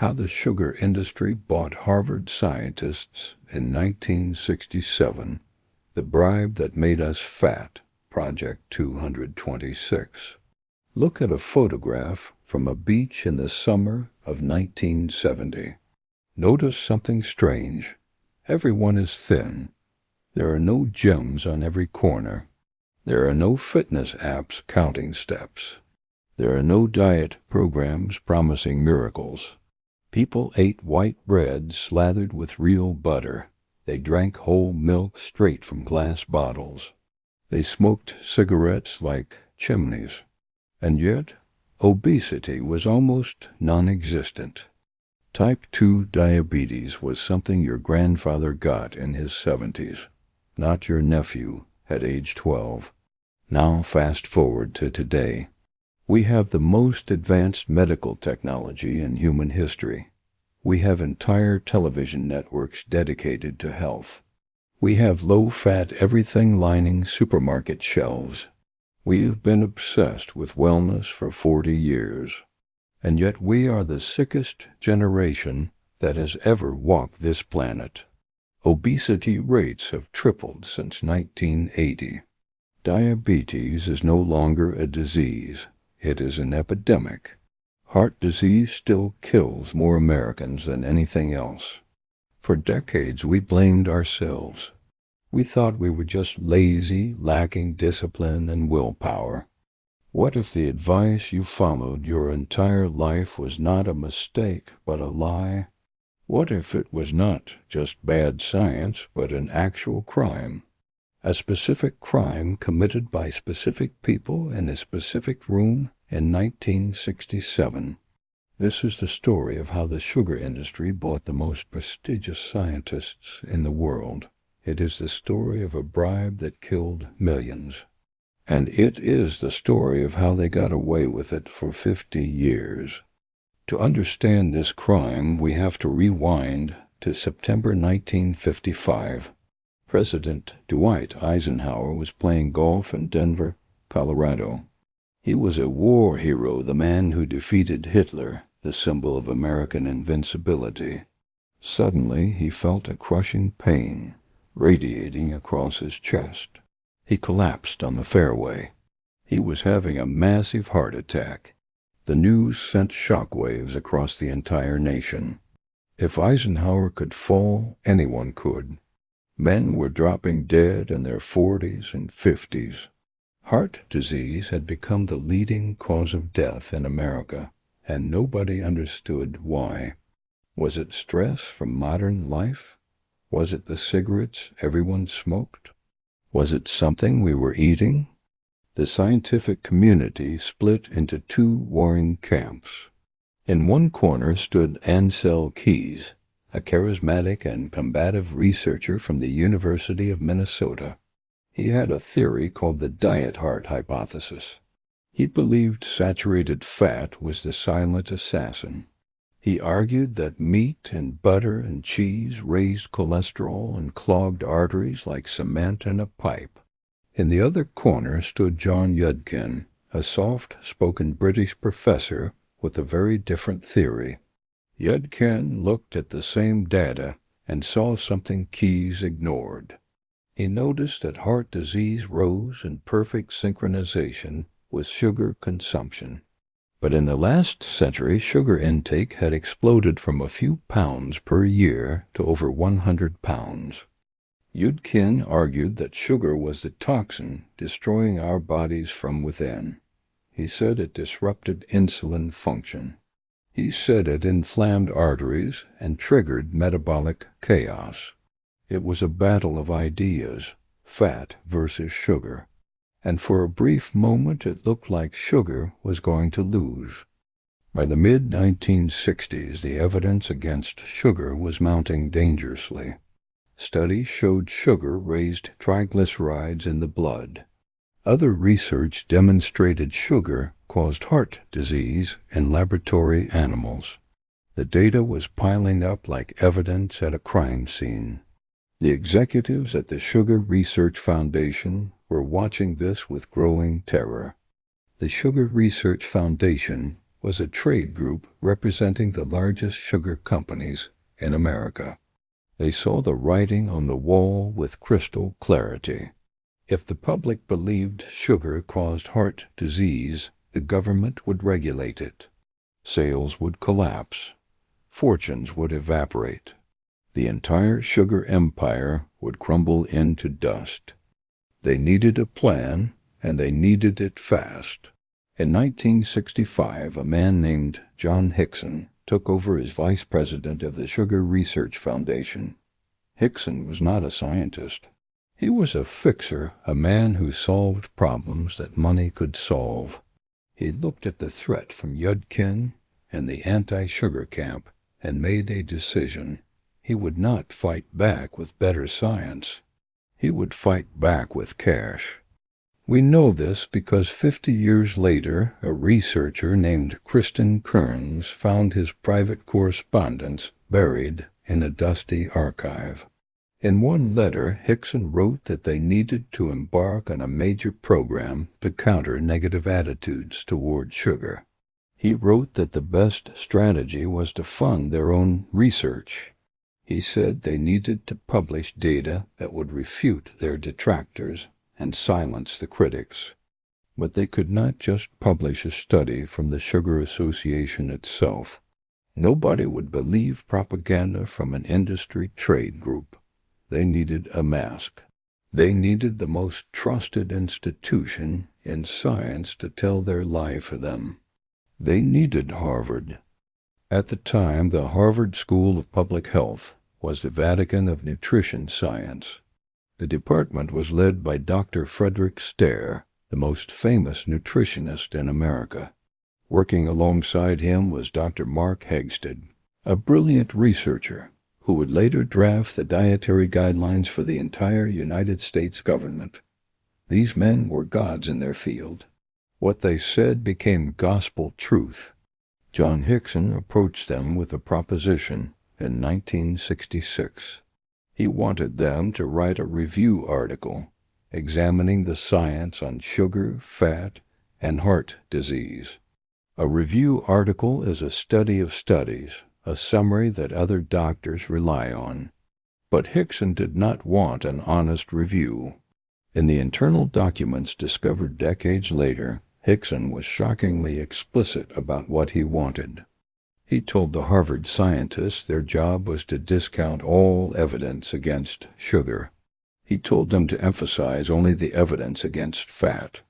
How the sugar industry bought Harvard scientists in 1967. The bribe that made us fat. Project 226. Look at a photograph from a beach in the summer of 1970. Notice something strange. Everyone is thin. There are no gyms on every corner. There are no fitness apps counting steps. There are no diet programs promising miracles. People ate white bread slathered with real butter. They drank whole milk straight from glass bottles. They smoked cigarettes like chimneys. And yet, obesity was almost non-existent. Type 2 diabetes was something your grandfather got in his 70s, not your nephew at age 12. Now fast forward to today. We have the most advanced medical technology in human history. We have entire television networks dedicated to health. We have low-fat everything lining supermarket shelves. We have been obsessed with wellness for 40 years. And yet we are the sickest generation that has ever walked this planet. Obesity rates have tripled since 1980. Diabetes is no longer a disease. It is an epidemic. Heart disease still kills more Americans than anything else. For decades we blamed ourselves. We thought we were just lazy, lacking discipline and willpower. What if the advice you followed your entire life was not a mistake, but a lie? What if it was not just bad science, but an actual crime? A specific crime committed by specific people in a specific room in 1967. This is the story of how the sugar industry bought the most prestigious scientists in the world. It is the story of a bribe that killed millions. And it is the story of how they got away with it for 50 years. To understand this crime, we have to rewind to September 1955. President Dwight Eisenhower was playing golf in Denver, Colorado. He was a war hero, the man who defeated Hitler, the symbol of American invincibility. Suddenly, he felt a crushing pain radiating across his chest. He collapsed on the fairway. He was having a massive heart attack. The news sent shockwaves across the entire nation. If Eisenhower could fall, anyone could. Men were dropping dead in their 40s and 50s. Heart disease had become the leading cause of death in America, and nobody understood why. Was it stress from modern life? Was it the cigarettes everyone smoked? Was it something we were eating? The scientific community split into two warring camps. In one corner stood Ansel Keys, a charismatic and combative researcher from the University of Minnesota. He had a theory called the diet heart hypothesis. He believed saturated fat was the silent assassin. He argued that meat and butter and cheese raised cholesterol and clogged arteries like cement in a pipe. In the other corner stood John Yudkin, a soft-spoken British professor with a very different theory. Yudkin looked at the same data and saw something Keys ignored. He noticed that heart disease rose in perfect synchronization with sugar consumption. But in the last century, sugar intake had exploded from a few pounds per year to over 100 pounds. Yudkin argued that sugar was the toxin destroying our bodies from within. He said it disrupted insulin function. He said it inflamed arteries and triggered metabolic chaos. It was a battle of ideas, fat versus sugar. And for a brief moment it looked like sugar was going to lose. By the mid-1960s, the evidence against sugar was mounting dangerously. Studies showed sugar raised triglycerides in the blood. Other research demonstrated sugar caused heart disease in laboratory animals. The data was piling up like evidence at a crime scene. The executives at the Sugar Research Foundation were watching this with growing terror. The Sugar Research Foundation was a trade group representing the largest sugar companies in America. They saw the writing on the wall with crystal clarity. If the public believed sugar caused heart disease, the government would regulate it. Sales would collapse. Fortunes would evaporate. The entire sugar empire would crumble into dust. They needed a plan, and they needed it fast. In 1965, a man named John Yudkin took over as vice president of the Sugar Research Foundation. Yudkin was not a scientist. He was a fixer, a man who solved problems that money could solve. He looked at the threat from Yudkin and the anti-sugar camp and made a decision. He would not fight back with better science. He would fight back with cash. We know this because 50 years later, a researcher named Kristen Kearns found his private correspondence buried in a dusty archive. In one letter, Yudkin wrote that they needed to embark on a major program to counter negative attitudes toward sugar. He wrote that the best strategy was to fund their own research. He said they needed to publish data that would refute their detractors and silence the critics. But they could not just publish a study from the Sugar Association itself. Nobody would believe propaganda from an industry trade group. They needed a mask. They needed the most trusted institution in science to tell their lie for them. They needed Harvard. At the time, the Harvard School of Public Health was the Vatican of nutrition science. The department was led by Dr. Frederick Stare, the most famous nutritionist in America. Working alongside him was Dr. Mark Hegsted, a brilliant researcher who would later draft the dietary guidelines for the entire United States government. These men were gods in their field. What they said became gospel truth. John Yudkin approached them with a proposition in 1966. He wanted them to write a review article examining the science on sugar, fat, and heart disease. A review article is a study of studies, a summary that other doctors rely on. But Yudkin did not want an honest review. In the internal documents discovered decades later, Yudkin was shockingly explicit about what he wanted. He told the Harvard scientists their job was to discount all evidence against sugar. He told them to emphasize only the evidence against fat.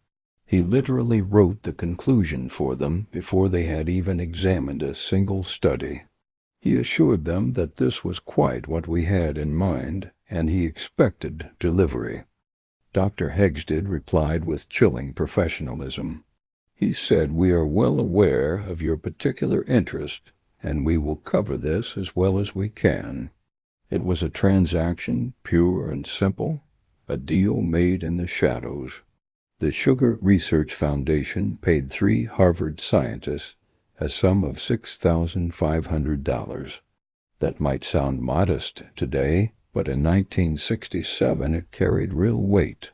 He literally wrote the conclusion for them before they had even examined a single study. He assured them that this was quite what we had in mind, and he expected delivery. Dr. Hegsted replied with chilling professionalism. He said, "We are well aware of your particular interest, and we will cover this as well as we can." It was a transaction pure and simple, a deal made in the shadows. The Sugar Research Foundation paid 3 Harvard scientists a sum of $6,500. That might sound modest today, but in 1967 it carried real weight.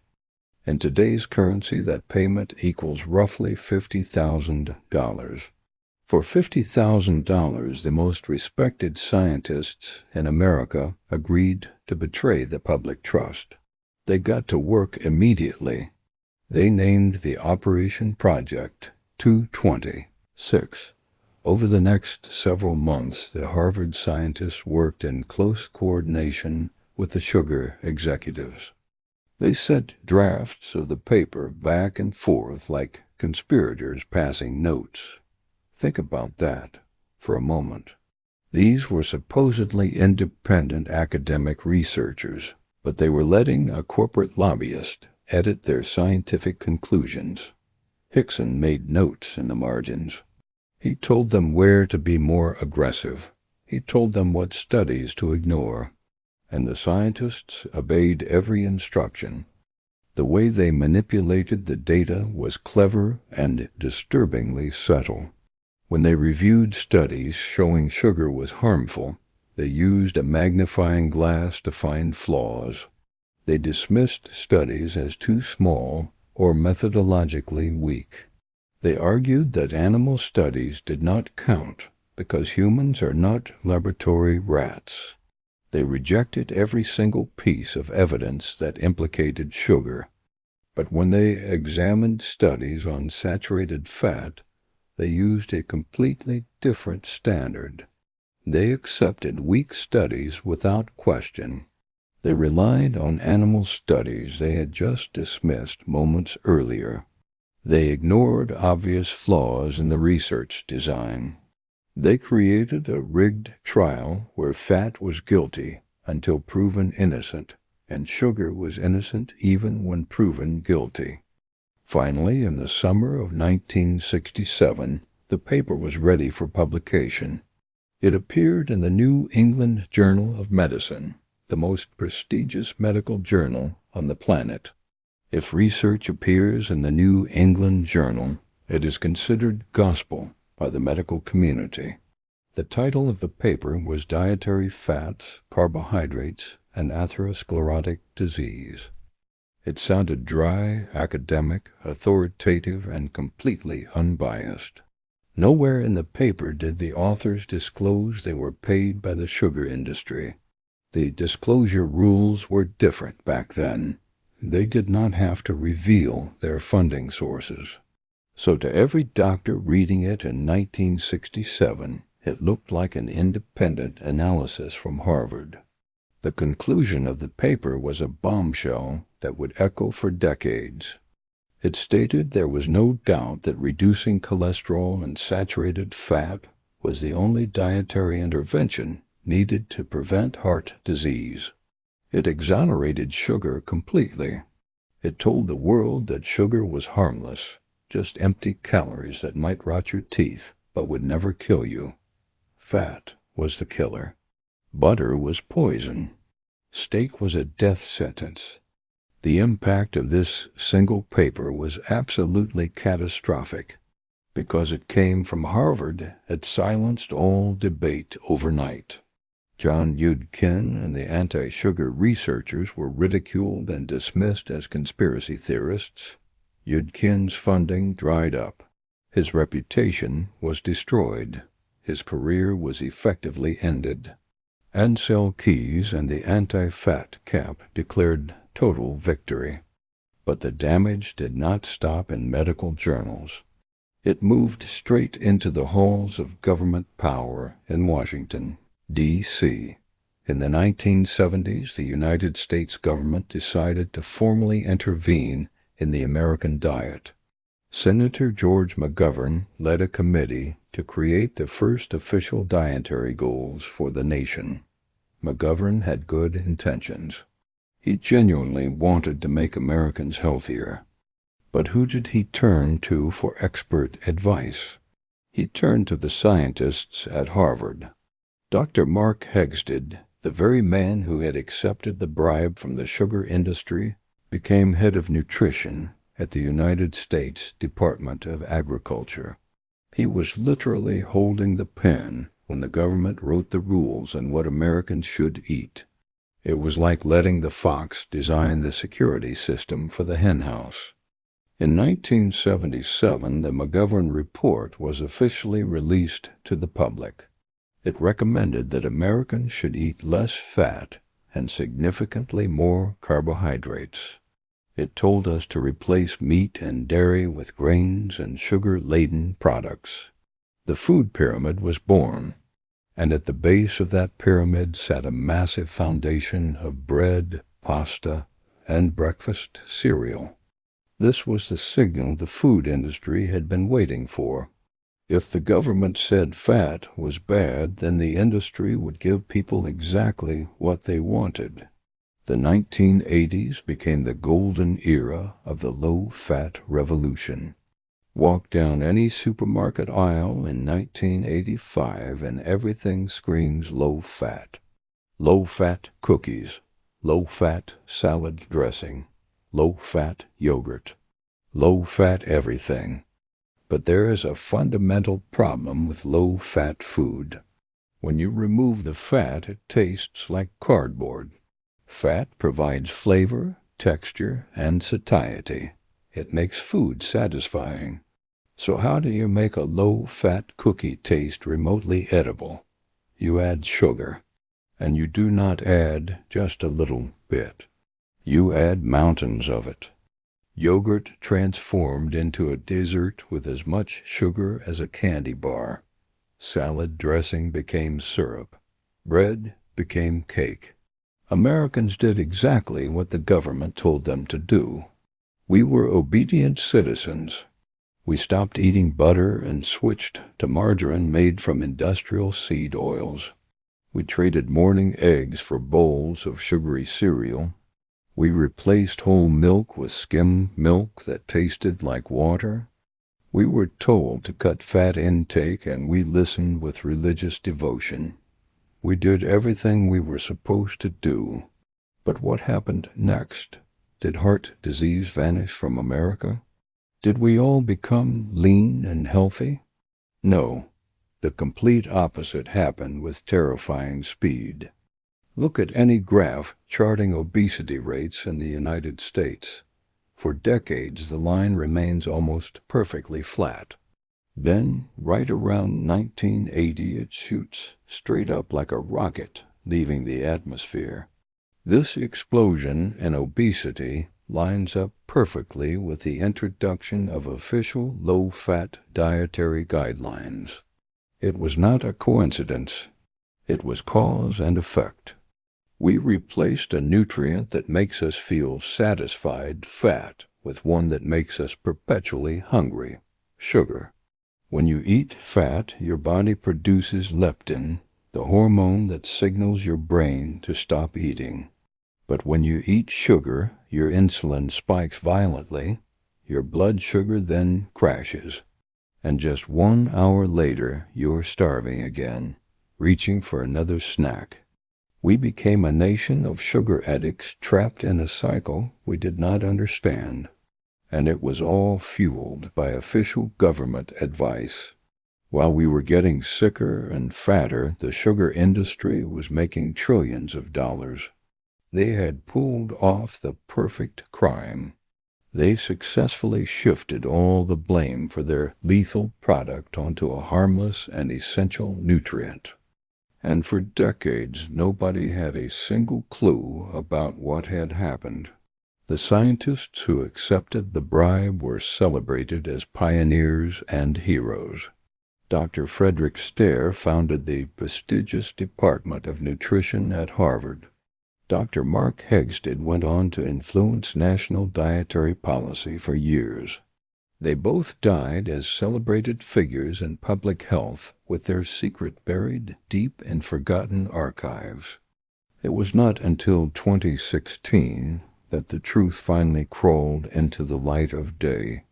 In today's currency, that payment equals roughly $50,000. For $50,000, the most respected scientists in America agreed to betray the public trust. They got to work immediately. They named the Operation Project 226. Over the next several months, the Harvard scientists worked in close coordination with the sugar executives. They sent drafts of the paper back and forth like conspirators passing notes. Think about that for a moment. These were supposedly independent academic researchers, but they were letting a corporate lobbyist edit their scientific conclusions. Yudkin made notes in the margins. He told them where to be more aggressive. He told them what studies to ignore. And the scientists obeyed every instruction. The way they manipulated the data was clever and disturbingly subtle. When they reviewed studies showing sugar was harmful, they used a magnifying glass to find flaws. They dismissed studies as too small or methodologically weak. They argued that animal studies did not count because humans are not laboratory rats. They rejected every single piece of evidence that implicated sugar. But when they examined studies on saturated fat, they used a completely different standard. They accepted weak studies without question. They relied on animal studies they had just dismissed moments earlier. They ignored obvious flaws in the research design. They created a rigged trial where fat was guilty until proven innocent, and sugar was innocent even when proven guilty. Finally, in the summer of 1967, the paper was ready for publication. It appeared in the New England Journal of Medicine, the most prestigious medical journal on the planet. If research appears in the New England Journal, it is considered gospel by the medical community. The title of the paper was Dietary Fats, Carbohydrates, and Atherosclerotic Disease. It sounded dry, academic, authoritative, and completely unbiased. Nowhere in the paper did the authors disclose they were paid by the sugar industry. The disclosure rules were different back then. They did not have to reveal their funding sources. So to every doctor reading it in 1967, it looked like an independent analysis from Harvard. The conclusion of the paper was a bombshell that would echo for decades. It stated there was no doubt that reducing cholesterol and saturated fat was the only dietary intervention needed to prevent heart disease. It exonerated sugar completely. It told the world that sugar was harmless, just empty calories that might rot your teeth but would never kill you. Fat was the killer. Butter was poison. Steak was a death sentence. The impact of this single paper was absolutely catastrophic. Because it came from Harvard, it silenced all debate overnight. John Yudkin and the anti-sugar researchers were ridiculed and dismissed as conspiracy theorists. Yudkin's funding dried up. His reputation was destroyed. His career was effectively ended. Ansel Keys and the anti-fat camp declared total victory. But the damage did not stop in medical journals. It moved straight into the halls of government power in Washington, D.C. In the 1970s, the United States government decided to formally intervene in the American diet. Senator George McGovern led a committee to create the first official dietary goals for the nation. McGovern had good intentions. He genuinely wanted to make Americans healthier. But who did he turn to for expert advice? He turned to the scientists at Harvard. Dr. Mark Hegsted, the very man who had accepted the bribe from the sugar industry, became head of nutrition at the United States Department of Agriculture. He was literally holding the pen when the government wrote the rules on what Americans should eat. It was like letting the fox design the security system for the henhouse. In 1977, the McGovern Report was officially released to the public. It recommended that Americans should eat less fat and significantly more carbohydrates. It told us to replace meat and dairy with grains and sugar-laden products. The food pyramid was born, and at the base of that pyramid sat a massive foundation of bread, pasta, and breakfast cereal. This was the signal the food industry had been waiting for. If the government said fat was bad, then the industry would give people exactly what they wanted. The 1980s became the golden era of the low-fat revolution. Walk down any supermarket aisle in 1985 and everything screams low-fat. Low-fat cookies, low-fat salad dressing, low-fat yogurt, low-fat everything. But there is a fundamental problem with low-fat food. When you remove the fat, it tastes like cardboard. Fat provides flavor, texture, and satiety. It makes food satisfying. So how do you make a low-fat cookie taste remotely edible? You add sugar, and you do not add just a little bit. You add mountains of it. Yogurt transformed into a dessert with as much sugar as a candy bar. Salad dressing became syrup. Bread became cake. Americans did exactly what the government told them to do. We were obedient citizens. We stopped eating butter and switched to margarine made from industrial seed oils. We traded morning eggs for bowls of sugary cereal. We replaced whole milk with skim milk that tasted like water. We were told to cut fat intake, and we listened with religious devotion. We did everything we were supposed to do. But what happened next? Did heart disease vanish from America? Did we all become lean and healthy? No, the complete opposite happened with terrifying speed. Look at any graph charting obesity rates in the United States. For decades, the line remains almost perfectly flat. Then, right around 1980, it shoots straight up like a rocket, leaving the atmosphere. This explosion in obesity lines up perfectly with the introduction of official low-fat dietary guidelines. It was not a coincidence. It was cause and effect. We replaced a nutrient that makes us feel satisfied, fat, with one that makes us perpetually hungry, sugar. When you eat fat, your body produces leptin, the hormone that signals your brain to stop eating. But when you eat sugar, your insulin spikes violently, your blood sugar then crashes, and just 1 hour later you're starving again, reaching for another snack. We became a nation of sugar addicts trapped in a cycle we did not understand, and it was all fueled by official government advice. While we were getting sicker and fatter, the sugar industry was making trillions of dollars. They had pulled off the perfect crime. They successfully shifted all the blame for their lethal product onto a harmless and essential nutrient. And for decades, nobody had a single clue about what had happened. The scientists who accepted the bribe were celebrated as pioneers and heroes. Dr. Frederick Stare founded the prestigious Department of Nutrition at Harvard. Dr. Mark Hegsted went on to influence national dietary policy for years. They both died as celebrated figures in public health with their secret buried deep in forgotten archives. It was not until 2016 that the truth finally crawled into the light of day.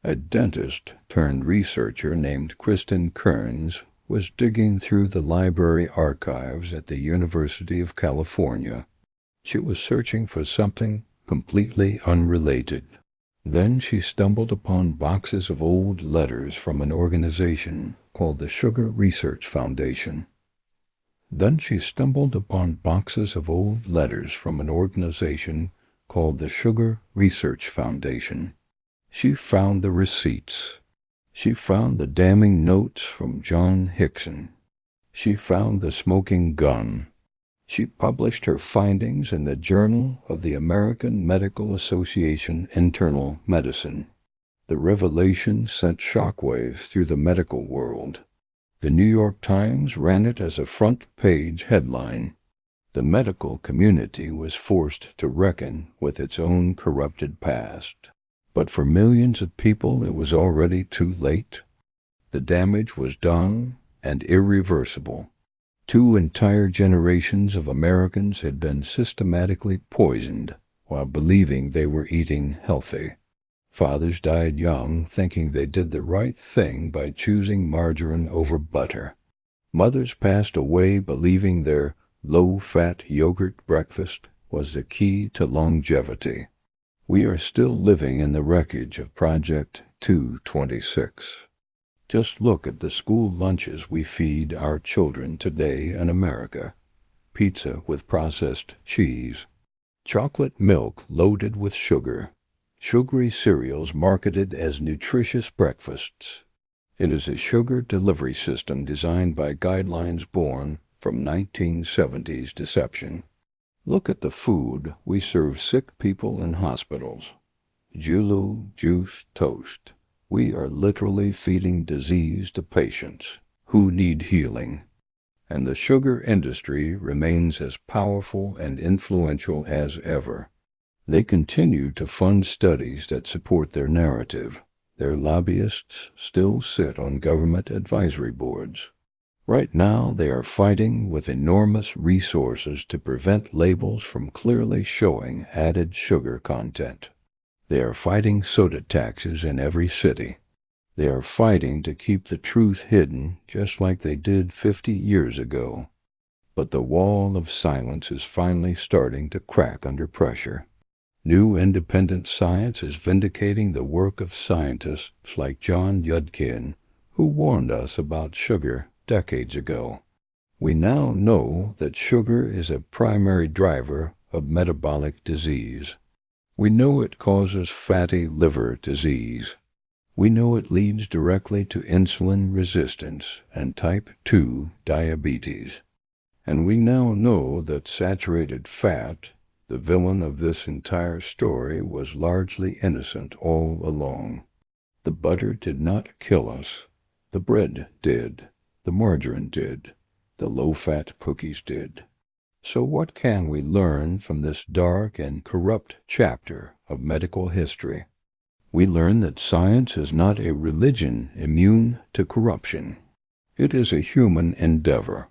A dentist turned researcher named Kristen Kearns was digging through the library archives at the University of California. She was searching for something completely unrelated. Then she stumbled upon boxes of old letters from an organization called the Sugar Research Foundation. She found the receipts. She found the damning notes from John Yudkin. She found the smoking gun. She published her findings in the Journal of the American Medical Association Internal Medicine. The revelation sent shockwaves through the medical world. The New York Times ran it as a front-page headline. The medical community was forced to reckon with its own corrupted past. But for millions of people it was already too late. The damage was done and irreversible. 2 entire generations of Americans had been systematically poisoned while believing they were eating healthy. Fathers died young, thinking they did the right thing by choosing margarine over butter. Mothers passed away believing their low-fat yogurt breakfast was the key to longevity. We are still living in the wreckage of Project 226. Just look at the school lunches we feed our children today in America. Pizza with processed cheese, chocolate milk loaded with sugar, sugary cereals marketed as nutritious breakfasts. It is a sugar delivery system designed by guidelines born from 1970s deception. Look at the food we serve sick people in hospitals. Julu, juice, toast. We are literally feeding disease to patients who need healing. And the sugar industry remains as powerful and influential as ever. They continue to fund studies that support their narrative. Their lobbyists still sit on government advisory boards. Right now, they are fighting with enormous resources to prevent labels from clearly showing added sugar content. They are fighting soda taxes in every city. They are fighting to keep the truth hidden, just like they did 50 years ago. But the wall of silence is finally starting to crack under pressure. New independent science is vindicating the work of scientists like John Yudkin, who warned us about sugar decades ago. We now know that sugar is a primary driver of metabolic disease. We know it causes fatty liver disease. We know it leads directly to insulin resistance and type 2 diabetes. And we now know that saturated fat, the villain of this entire story, was largely innocent all along. The butter did not kill us. The bread did. The margarine did. The low-fat cookies did. So what can we learn from this dark and corrupt chapter of medical history? We learn that science is not a religion immune to corruption. It is a human endeavor.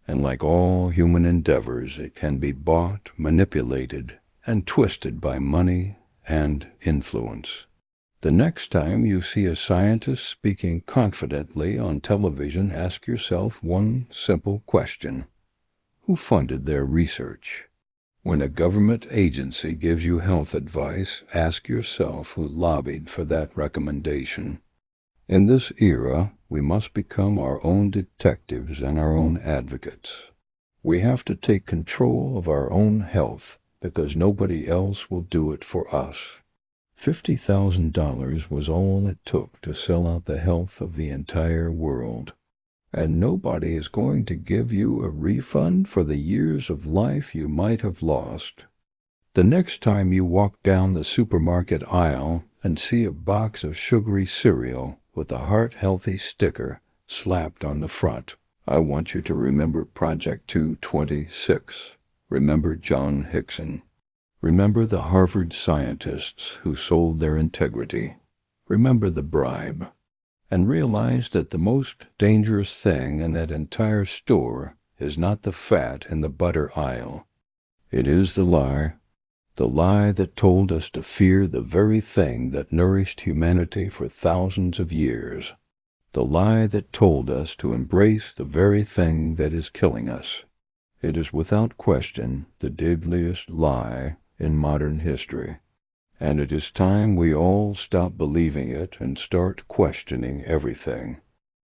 And like all human endeavors, it can be bought, manipulated, and twisted by money and influence. The next time you see a scientist speaking confidently on television, ask yourself one simple question. Who funded their research? When a government agency gives you health advice, ask yourself who lobbied for that recommendation. In this era, we must become our own detectives and our own advocates. We have to take control of our own health because nobody else will do it for us. $50,000 was all it took to sell out the health of the entire world. And nobody is going to give you a refund for the years of life you might have lost. The next time you walk down the supermarket aisle and see a box of sugary cereal with a heart-healthy sticker slapped on the front, I want you to remember Project 226. Remember John Hickson. Remember the Harvard scientists who sold their integrity. Remember the bribe. And realize that the most dangerous thing in that entire store is not the fat in the butter aisle. It is the lie that told us to fear the very thing that nourished humanity for thousands of years. The lie that told us to embrace the very thing that is killing us. It is without question the deadliest lie in modern history. And it is time we all stop believing it and start questioning everything.